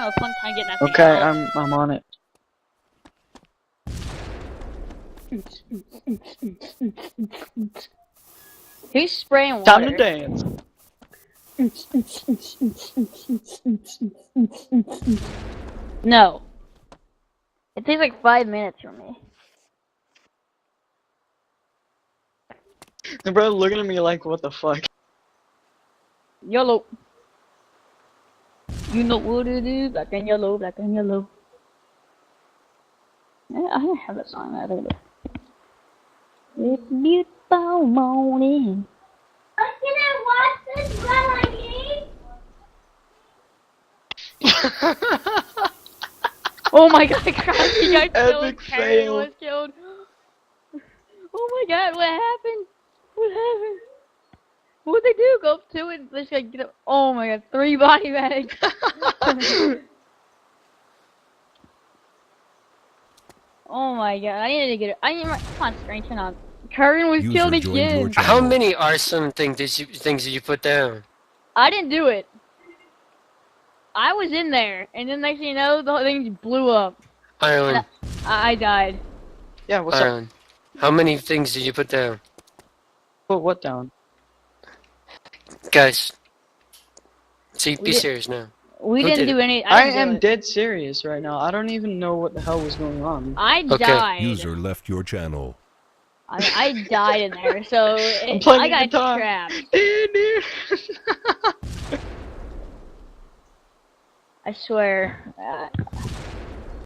have a fun time getting that thing Okay, out. I'm on it. Who's spraying water? Time to dance. No. It takes like 5 minutes for me. The bro looking at me like, what the fuck? Yellow. You know what it is, black and yellow, black and yellow. I didn't have that song either. It's a beautiful morning. I'm gonna watch this melody. Oh my god, Krusty got killed. Epic Karen fail. was killed. Oh my god, what happened? What happened? What'd they do? Go up to it? Let's like get up. Oh my god, 3 body bags. Oh my god, I need to get it. I need my. Come on, Strange, turn on. Karen was User killed joined your again. channel. How many arson things did you put down? I didn't do it. I was in there, and then next thing you know, the whole thing blew up. Ireland, I died. Yeah, what's up? Ireland. How many things did you put down? Put what down? Guys. See, We be did- serious now. We Who didn't did do it? any. I didn't do am it. dead serious right now. I don't even know what the hell was going on. I Okay. died. User left your channel. I died in there, so playing I got guitar. trapped. I swear.